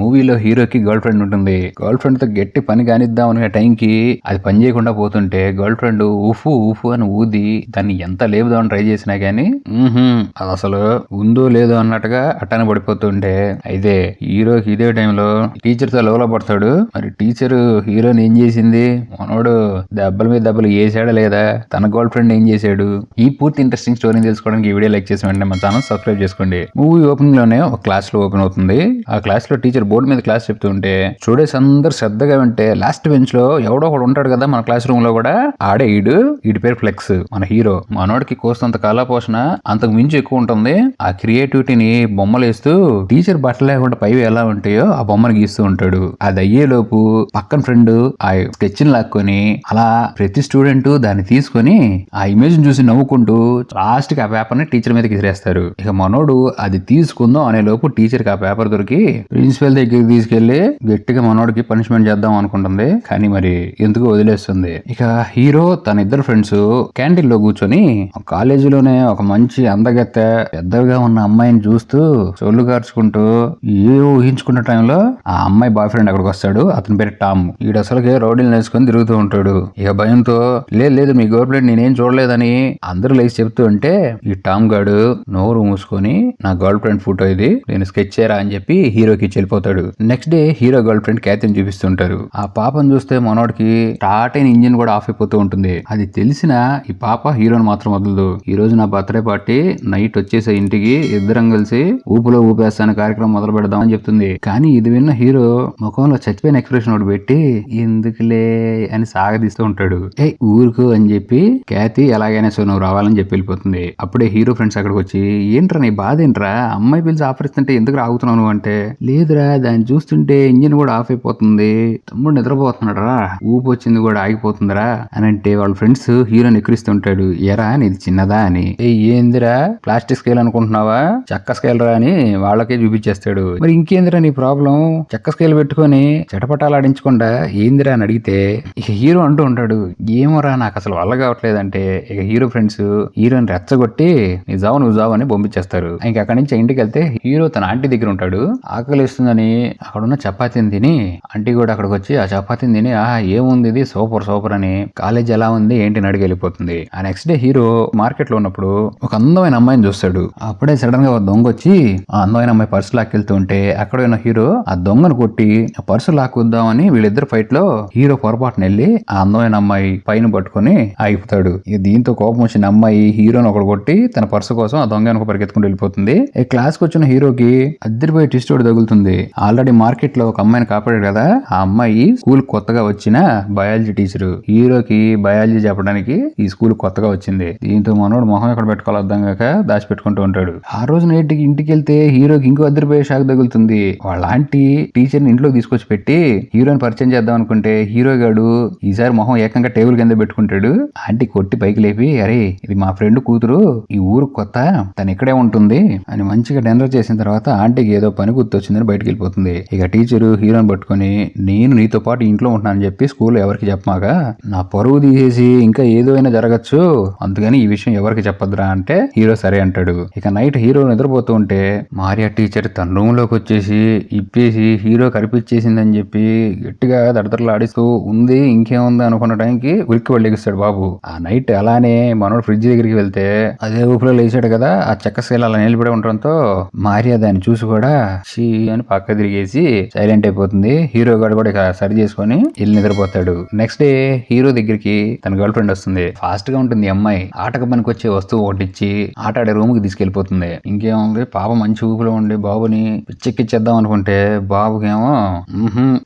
మూవీలో హీరోకి girl friend ఉంటుంది. గర్ల్ ఫ్రెండ్ తో గట్టి పని కానిద్దాం అనే టైంకి అది పని చేయకుండా పోతుంటే గర్ల్ ఫ్రెండ్ ఊఫు ఊఫు అని ఊది దాన్ని ఎంత లేపుదామని ట్రై చేసినా గానీ అది అసలు ఉందో లేదో అన్నట్టుగా అట్టానే పడిపోతుంటే అయితే హీరోకి ఇదే టైంలో టీచర్ తో లవ్ లో పడతాడు. మరి టీచర్ హీరోని ఏం చేసింది, మనోడు దెబ్బల మీద దెబ్బలు వేసాడా లేదా, తన గర్ల్ ఫ్రెండ్ ఏం చేశాడు, ఈ పూర్తి ఇంట్రెస్టింగ్ స్టోరీని తెలుసుకోవడానికి ఈ వీడియో లైక్ చేసి వెంటనే మన ఛానల్ సబ్స్క్రైబ్ చేసుకోండి. మూవీ ఓపెనింగ్ లోనే ఒక క్లాస్ లో ఓపెన్ అవుతుంది. ఆ క్లాస్ లో టీచర్ బోర్డు మీద క్లాస్ చెప్తూ ఉంటే స్టూడెంట్స్ అందరు శ్రద్ధగా వింటే లాస్ట్ బెంచ్ లో ఎవడో ఒకడు ఉంటాడు కదా మన క్లాస్ రూమ్ లో కూడా, ఆడే ఈడి పేరు ఫ్లెక్స్, మన హీరో. మనోడికి కోస్తంత కళా పోషణ అంతకు మించి ఎక్కువ ఉంటుంది. ఆ క్రియేటివిటీని బొమ్మలు వేస్తూ టీచర్ బట్టలు లేకుండా పైవి ఎలా ఉంటాయో ఆ బొమ్మను గీస్తూ ఉంటాడు. అది అయ్యేలోపు పక్కన ఫ్రెండ్ ఆ స్కెచ్ ని లాక్కొని అలా ప్రతి స్టూడెంట్ దాన్ని తీసుకొని ఆ ఇమేజ్ చూసి నవ్వుకుంటూ లాస్ట్ కి ఆ పేపర్ ని టీచర్ మీదకి విసిరేస్తారు. ఇక మనోడు అది తీసుకుందాం అనే లోపు టీచర్ కి ఆ పేపర్ దొరికి ప్రిన్సిపల్ దగ్గరికి తీసుకెళ్లి గట్టిగా మనోడికి పనిష్మెంట్ చేద్దాం అనుకుంటుంది. కానీ మరి ఎందుకు వదిలేస్తుంది. ఇక హీరో తన ఇద్దరు ఫ్రెండ్స్ క్యాంటీన్ లో కూర్చొని కాలేజీలోనే ఒక మంచి అందగత్తె పెద్దగా ఉన్న అమ్మాయిని చూస్తూ చొల్లు కార్చుకుంటూ ఏ ఊహించుకున్న టైంలో ఆ అమ్మాయి బాయ్ ఫ్రెండ్ అక్కడికి వస్తాడు. అతని పేరు టామ్. ఈడు అసలుకే రౌడీలు నేర్చుకుని తిరుగుతూ ఉంటాడు. ఇక భయంతో లేదు మీ గర్ల్ ఫ్రెండ్ నేనేం చూడలేదని అందరూ లేచి చెప్తూ ఉంటే ఈ టామ్ గాడు నోరు మూసుకొని నా గర్ల్ ఫ్రెండ్ ఫోటో ఇది, నేను స్కెచ్ చేయరా అని చెప్పి హీరోకి వెళ్ళిపోతాడు. Next day hero girlfriend క్యాథీని చూపిస్తుంటారు. ఆ పాపను చూస్తే మనోడికి స్టార్ట్ అయిన ఇంజిన్ కూడా ఆఫ్ అయిపోతూ ఉంటుంది. అది తెలిసిన ఈ పాప హీరోని మాత్రం వదలదు. ఈ రోజు నా బర్త్డే పార్టీ, నైట్ వచ్చేసే ఇంటికి ఇద్దరం కలిసి ఊపులో ఊపేస్తాను కార్యక్రమం మొదలు పెడదాం అని చెప్తుంది. కానీ ఇది విన్న హీరో ముఖంలో చచ్చిపోయిన ఎక్స్ప్రెషన్ ఒకటి పెట్టి ఎందుకులే అని సాగదీస్తూ ఉంటాడు. ఏ ఊరుకు అని చెప్పి క్యాథీ ఎలాగైనా సో నువ్వు రావాలని చెప్పి వెళ్ళిపోతుంది. అప్పుడే హీరో ఫ్రెండ్స్ అక్కడికి వచ్చి ఏంట్రా నీ బాధ ఏంట్రా, అమ్మాయి పిలిచి ఆపరిస్తుంటే ఎందుకు రాగుతున్నావు అంటే, లేదురా దాన్ని చూస్తుంటే ఇంజిన్ కూడా ఆఫ్ అయిపోతుంది, తమ్ముడు నిద్రపోతున్నాడు రా, ఊపు వచ్చింది కూడా ఆగిపోతుందిరా అని అంటే వాళ్ళ ఫ్రెండ్స్ హీరోని ఎక్కిరిస్తుంటాడు. ఎరా నీది చిన్నదా అని. ఏందిరా ప్లాస్టిక్ స్కేల్ అనుకుంటున్నావా, చెక్క స్కేల్ రా అని వాళ్ళకే చూపించేస్తాడు. మరి ఇంకేందిరా నీ ప్రాబ్లం, చెక్క స్కేల్ పెట్టుకొని చెటపటాలు ఆడించకుండా ఏందిరా అని అడిగితే ఇక హీరో అంటూ ఉంటాడు ఏమోరా నాకు అసలు వల్ల కావట్లేదంటే ఇక హీరో ఫ్రెండ్స్ హీరోని రెచ్చగొట్టి నువ్వు జావు అని పంపించేస్తారు. ఇంక అక్కడి నుంచి ఇంటికి వెళ్తే హీరో తన ఆంటీ దగ్గర ఉంటాడు. ఆకలిస్తుందని అక్కడున్న చపాతీని తిని ఆంటీ కూడా అక్కడికి వచ్చి ఆ చపాతీని తిని ఏముంది ఇది సూపర్ అని కాలేజ్ ఎలా ఉంది ఏంటి అని అడిగి వెళ్ళిపోతుంది. ఆ నెక్స్ట్ డే హీరో మార్కెట్ లో ఉన్నప్పుడు ఒక అందమైన అమ్మాయిని చూస్తాడు. అప్పుడే సడన్ గా ఒక దొంగ వచ్చి ఆ అందమైన అమ్మాయి పర్సు లాక్కెళ్తూ ఉంటే అక్కడ ఉన్న హీరో ఆ దొంగను కొట్టి ఆ పర్సు లాక్కుద్దామని వీళ్ళిద్దరు ఫైట్ లో హీరో పొరపాటున వెళ్ళి ఆ అందమైన అమ్మాయి పైన పట్టుకుని ఆగిపోతాడు. దీంతో కోపం వచ్చిన అమ్మాయి హీరోని ఒకటి కొట్టి తన పర్సు కోసం ఆ దొంగ వెనక పరిగెత్తుకుంటూ వెళ్ళిపోతుంది. ఈ క్లాస్ కి వచ్చిన హీరోకి అద్దరిపోయి ట్విస్ట్ ఒకటి తగులుతుంది. ఆల్రెడీ మార్కెట్ లో ఒక అమ్మాయిని కాపాడాడు కదా, ఆ అమ్మాయి స్కూల్ కొత్తగా వచ్చిన బయాలజీ టీచర్. హీరోకి బయాలజీ చెప్పడానికి ఈ స్కూల్ కొత్తగా వచ్చింది. దీంతో మనోడు మొహం ఎక్కడ పెట్టుకోవాలి అర్థం కాక దాచిపెట్టుకుంటూ ఉంటాడు. ఆ రోజు నైట్కి ఇంటికి వెళ్తే హీరోకి ఇంకో అద్దరిపోయే షాక్ తగులుతుంది. వాళ్ళ ఆంటీ టీచర్ ని ఇంట్లోకి తీసుకొచ్చి పెట్టి హీరోని పరిచయం చేద్దాం అనుకుంటే హీరో గాడు ఈసారి మొహం ఏకంగా టేబుల్ కింద పెట్టుకుంటాడు. ఆంటీ కొట్టి పైకి లేపి అరే ఇది మా ఫ్రెండ్ కూతురు, ఈ ఊరు కొత్త, తను ఇక్కడే ఉంటుంది అని మంచిగా డిన్నర్ చేసిన తర్వాత ఆంటీకి ఏదో పని గుర్తొచ్చిందని బయటకు వెళ్ళిపోతుంది. ఇక టీచరు హీరోని పట్టుకుని నేను నీతో పాటు ఇంట్లో ఉంటానని చెప్పి స్కూల్లో ఎవరికి చెప్పమాక, నా పరువు తీసేసి ఇంకా ఏదో అయినా జరగచ్చు, అందుకని ఈ విషయం ఎవరికి చెప్పొద్దురా అంటే హీరో సరే అంటాడు. ఇక నైట్ హీరో నిద్రపోతూ ఉంటే మారియా టీచర్ తన రూమ్ లోకి వచ్చేసి ఇప్పేసి హీరో కనిపించేసిందని చెప్పి గట్టిగా దడదడలాడిస్తూ ఉంది. ఇంకేముంది అనుకున్న టైంకి ఉరికి వెళ్ళిస్తాడు బాబు. ఆ నైట్ అలానే మనోడు ఫ్రిడ్జ్ దగ్గరికి వెళ్తే అదే ఊపిలో లేచాడు కదా, ఆ చెక్క స్కేల్ అలా నిలబడి ఉండడంతో మారియా దాన్ని చూసి కూడా షీ అని పక్క తిరిగేసి సైలెంట్ అయిపోతుంది. హీరో గాడు కూడా ఇక సరి చేసుకుని వెళ్ళి నిద్రపోతాడు. నెక్స్ట్ డే హీరో దగ్గరికి తన గర్ల్ ఫ్రెండ్ వస్తుంది. ఫాస్ట్ గా ఉంటుంది అమ్మాయి. ఆటకు పనికి వచ్చే వస్తువు ఒకటి ఇచ్చి ఆట ఆడే రూమ్ కి తీసుకెళ్లిపోతుంది. ఇంకేముంది పాప మంచి ఊపిలో ఉండి బాబుని పిచ్చెక్కిచ్చేద్దాం అనుకుంటే బాబుకేమో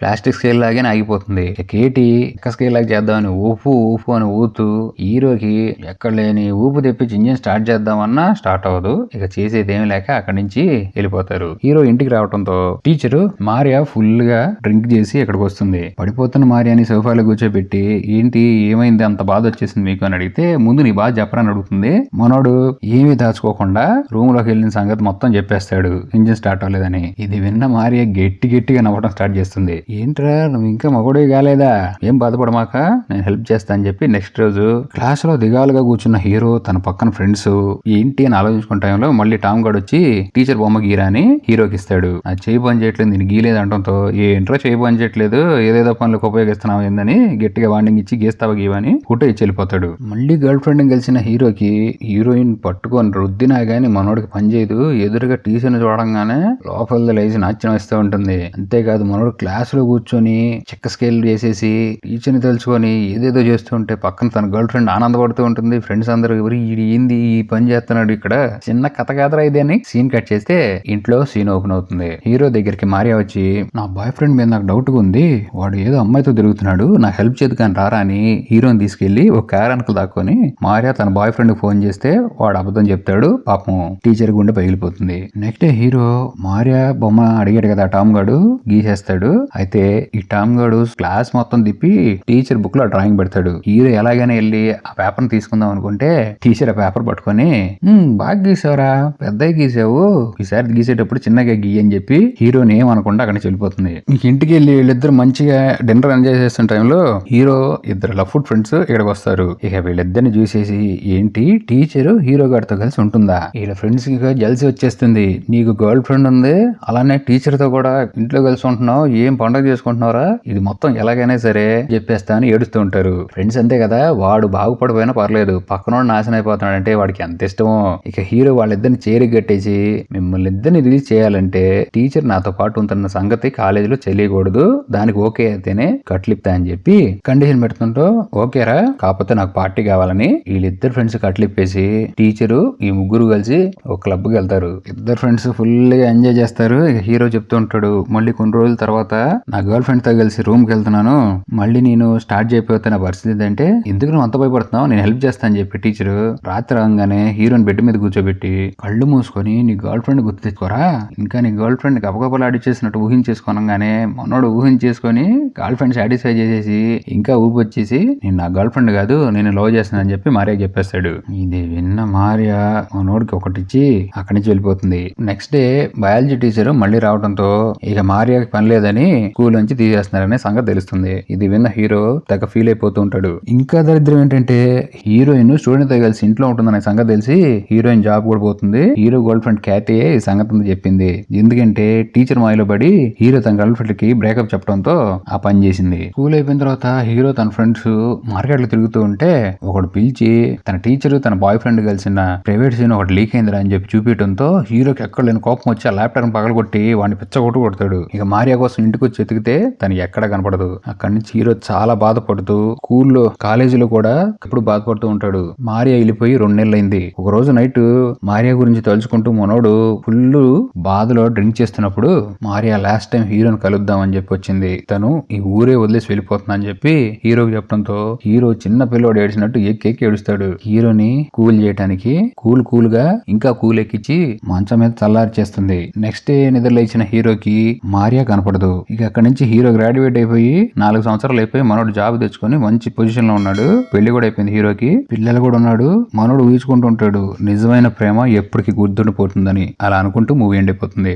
ప్లాస్టిక్ స్కేల్ లాగానే ఆగిపోతుంది. కేటీ ఎక్క స్కేల్ లాగా చేద్దామని ఊపు అని ఊతూ హీరోకి ఎక్కడ లేని ఊపు తెప్పించి ఇంజిన్ స్టార్ట్ చేద్దామన్నా స్టార్ట్ అవ్వదు. ఇక చేసేది ఏమి లేక అక్కడి నుంచి వెళ్ళిపోతారు. హీరో ఇంటికి రావడంతో టీచరు మారియా ఫుల్ గా డ్రింక్ చేసి ఇక్కడికి వస్తుంది. పడిపోతున్న మారియాని సోఫాలో కూర్చోబెట్టి ఏంటి ఏమైంది అంత బాధ వచ్చేసింది మీకు అని అడిగితే ముందు నీ బాధ చెప్పరని అడుగుతుంది. మనోడు ఏమీ దాచుకోకుండా రూమ్ లోకి వెళ్ళిన సంగతి మొత్తం చెప్పేస్తాడు ఇంజిన్ స్టార్ట్ అవ్వలేదని. ఇది విన్న మారియా గట్టిగా నవ్వడం స్టార్ట్ చేస్తుంది. ఏంట్రా నువ్వు ఇంకా మగోడే కాలేదా, ఏం బాధపడమాక నేను హెల్ప్ చేస్తా అని చెప్పి నెక్స్ట్ రోజు క్లాస్ లో దిగాలుగా కూర్చున్న హీరో తన పక్కన ఫ్రెండ్స్ ఏంటి అని ఆలోచించుకున్న టైంలో మళ్ళీ టామ్ గాడు వచ్చి టీచర్ బొమ్మ గీరా అని హీరోకి ఇస్తాడు. అది చేయి పని చేయట్లేదు, నేను గీలేదు అంటంతో ఏంట్రో చేయి పని చేయట్లేదు, ఏదేదో పనులకు ఉపయోగిస్తున్నావు ఏందని గట్టిగా వార్నింగ్ ఇచ్చి గీస్తావా గీవని ఫోటో ఇచ్చి వెళ్ళిపోతాడు. మళ్ళీ గర్ల్ ఫ్రెండ్ కలిసిన హీరోకి హీరోయిన్ పట్టుకొని రుద్దినా గానీ మనోడికి పని చేయదు. ఎదురుగా టీచర్ని చూడంగానే లోపల లేచి నాట్యం వేస్తూ ఉంటుంది. అంతేకాదు మనోడు క్లాస్ లో కూర్చొని చెక్క స్కేల్ చేసేసి టీచర్ని తెలుసుకొని ఏదేదో చేస్తూ ఉంటే పక్కన తన గర్ల్ ఫ్రెండ్ ఆనందపడుతూ ఉంటుంది. ఫ్రెండ్స్ అందరూ ఏంది ఈ పని చేస్తున్నాడు ఇక్కడ, చిన్న కథ కాదరా ఇది అని సీన్ కట్ చేస్తే ఇంట్లో సీన్ ఓపెన్ అవుతుంది. హీరో దగ్గరికి మారియా వచ్చి, నా బాయ్ ఫ్రెండ్ మీద నాకు డౌట్ ఉంది, వాడు ఏదో అమ్మాయితో తిరుగుతున్నాడు, నాకు హెల్ప్ చేద్దు కానీ రారా అని హీరోని తీసుకెళ్లి ఒక కార్ వెనక దాక్కొని మారియా తన బాయ్ ఫ్రెండ్ ఫోన్ చేస్తే వాడు అబద్ధం చెప్తాడు. పాపం టీచర్ గుండె పగిలిపోతుంది. నెక్స్ట్ డే హీరో మారియా బొమ్మ అడిగాడు కదా టామ్ గాడు, గీసేస్తాడు. అయితే ఈ టామ్ గాడు క్లాస్ మొత్తం తిప్పి టీచర్ బుక్ లో డ్రాయింగ్ పెడతాడు. హీరో ఎలాగైనా వెళ్ళి ఆ పేపర్ ని తీసుకుందాం అనుకుంటే టీచర్ ఆ పేపర్ పట్టుకొని, బాగా గీసావురా, పెద్దగా గీసావు, ఈసారి గీసేటప్పుడు చిన్నగా గీ అని చెప్పి హీరోని ఏమనకుండా అక్కడి నుంచి వెళ్ళిపోతుంది. ఇంటికి వెళ్ళి వీళ్ళిద్దరు మంచిగా డిన్నర్ ఎంజాయ్ చేస్తున్న టైంలో హీరో ఇద్దరు లవ్ ఫుడ్ ఫ్రెండ్స్ ఇక్కడికి వస్తారు. ఇక వీళ్ళిద్దరిని చూసేసి, ఏంటి టీచర్ హీరో గారితో కలిసి ఉంటుందా, వీళ్ళ ఫ్రెండ్స్ కి జల్సి వచ్చేస్తుంది, నీకు గర్ల్ ఫ్రెండ్ ఉంది, అలానే టీచర్ తో కూడా ఇంట్లో కలిసి ఉంటున్నావు, ఏం పండుగ చేసుకుంటున్నారా, ఇది మొత్తం ఎలాగైనా సరే చెప్పేస్తా అని ఏడుస్తూ ఉంటారు. ఫ్రెండ్స్ అంతే కదా, వాడు బాగుపడిపోయినా పర్లేదు, పక్కనోడు నాశనం అయిపోతున్నాడంటే వాడికి ఎంత ఇష్టమో. ఇక హీరో వాళ్ళిద్దరిని చేరి కట్టేసి, మిమ్మల్ని ఇద్దరిని రిలీజ్ చేయాలంటే టీచర్ నాతో పాటు ఉంటున్న సంగతి కాలేజీలో తెలియకూడదు, దానికి ఓకే అయితేనే కట్లిప్తా అని చెప్పి కండిషన్ పెడుతుంటూ, ఓకేరా కాకపోతే నాకు పార్టీ కావాలని వీళ్ళిద్దరు ఫ్రెండ్స్ కట్లిప్పేసి టీచరు ఈ ముగ్గురు కలిసి ఒక క్లబ్ కి వెళ్తారు. ఇద్దరు ఫ్రెండ్స్ ఫుల్ గా ఎంజాయ్ చేస్తారు. ఇక హీరో చెప్తూ ఉంటాడు, మళ్ళీ కొన్ని రోజుల తర్వాత నా గర్ల్ ఫ్రెండ్ తో కలిసి రూమ్ కి వెళ్తున్నాను, మళ్ళీ నేను స్టార్ట్ చేయకపోతే నా పరిస్థితి ఏంటంటే, ఎందుకు నువ్వు అంత భయపడుతున్నావు, నేను హెల్ప్ చేస్తా అని చెప్పి టీచరు రాత్రి రాగానే హీరోని బెడ్ మీద కూర్చోబెట్టి కళ్ళు మూసుకొని, నీ గర్ల్ ఫ్రెండ్ గుర్తు తెచ్చుకోరా, ఇంకా నీ గర్ల్ ఫ్రెండ్ గబగబలాడి చేసినట్టు ఊహించేసుకోనగానే మనోడు ఊహించేసుకొని గర్ల్ ఫ్రెండ్ సాటిస్ఫై చేసేసి ఇంకా ఊపొచ్చేసి, నేను నా గర్ల్ ఫ్రెండ్ కాదు, నేను లవ్ చేస్తున్నా అని చెప్పి మారియా చెప్పేస్తాడు. ఇది విన్న మారియా మనోడికి ఒకటిచ్చి అక్కడి నుంచి వెళ్ళిపోతుంది. నెక్స్ట్ డే బయాలజీ టీచర్ మళ్ళీ రావడంతో ఇక మారియాకి పని లేదని స్కూల్ నుంచి తీసేస్తున్నారనే సంగతి తెలుస్తుంది. ఇది విన్న హీరో తెగ ఫీల్ అయిపోతూ ఉంటాడు. ఇంకా దరిద్రం ఏంటంటే హీరోయిన్ స్టూడెంట్ తో కలిసి ఇంట్లో ఉంటుందనే సంగతి తెలిసి హీరోయిన్ జాబ్ కూడా పోతుంది. హీరో గర్ల్ ఫ్రెండ్ క్యాటీ ఈ సంగతి చెప్పింది. ఎందుకంటే టీచర్ మాయలో పడి హీరో తన గర్ల్ ఫ్రెండ్ కి బ్రేకప్ చెప్పడంతో ఆ పని చేసింది. స్కూల్ అయిపోయిన తర్వాత హీరో తన ఫ్రెండ్స్ మార్కెట్ లో తిరుగుతూ ఉంటే ఒకడు పిలిచి తన టీచర్ తన బాయ్ ఫ్రెండ్ కలిసిన ప్రైవేట్ సీన్ ఒకటి లీక్ అయిందిరా అని చెప్పి చూపించడంతో హీరోకి ఎక్కడ లేని కోపం వచ్చి ఆ ల్యాప్టాప్ పగలగొట్టి వాడిని పిచ్చగొట్టు కొడతాడు. ఇక మారియా కోసం ఇంటికి వచ్చి ఎతికితే తనకి ఎక్కడ కనపడదు. అక్కడి నుంచి హీరో చాలా బాధపడుతూ స్కూల్లో కాలేజీలో కూడా ఎప్పుడు బాధపడుతూ ఉంటాడు. మారియా వెళ్ళిపోయి 2 నెలలైంది. ఒక రోజు నైట్ మారియా గురించి తలుచుకుంటూ మనోడు ఫుల్ బాధలో డ్రింక్ చేస్తున్నప్పుడు మారియా లాస్ట్ టైం హీరోని కలుద్దాం అని చెప్పి వచ్చింది. తను ఈ ఊరే వదిలేసి వెళ్ళిపోతున్నా అని చెప్పి హీరోకి చెప్పడంతో హీరో చిన్న పిల్లోడు ఏడిచినట్టు ఎక్కి ఏడుస్తాడు. హీరోని కూల్ చేయడానికి కూల్ గా ఇంకా కూల్ ఎక్కించి మంచం మీద చల్లారి చేస్తుంది. నెక్స్ట్ డే నిద్రలేచిన హీరోకి మారియా కనపడదు. ఇక అక్కడి నుంచి హీరో గ్రాడ్యుయేట్ అయిపోయి 4 సంవత్సరాలు అయిపోయి మనోడు జాబ్ తెచ్చుకొని మంచి పొజిషన్ లో ఉన్నాడు. పెళ్లి కూడా అయిపోయింది హీరోకి, పిల్లలు కూడా ఉన్నాడు. మనోడు ఊహించుకుంటూ ఉంటాడు నిజమైన ప్రేమ ఎప్పటికీ గుర్తుండిపోతుందని. అలా అనుకుంటూ మూవీ ఎండ్ అయిపోతుంది.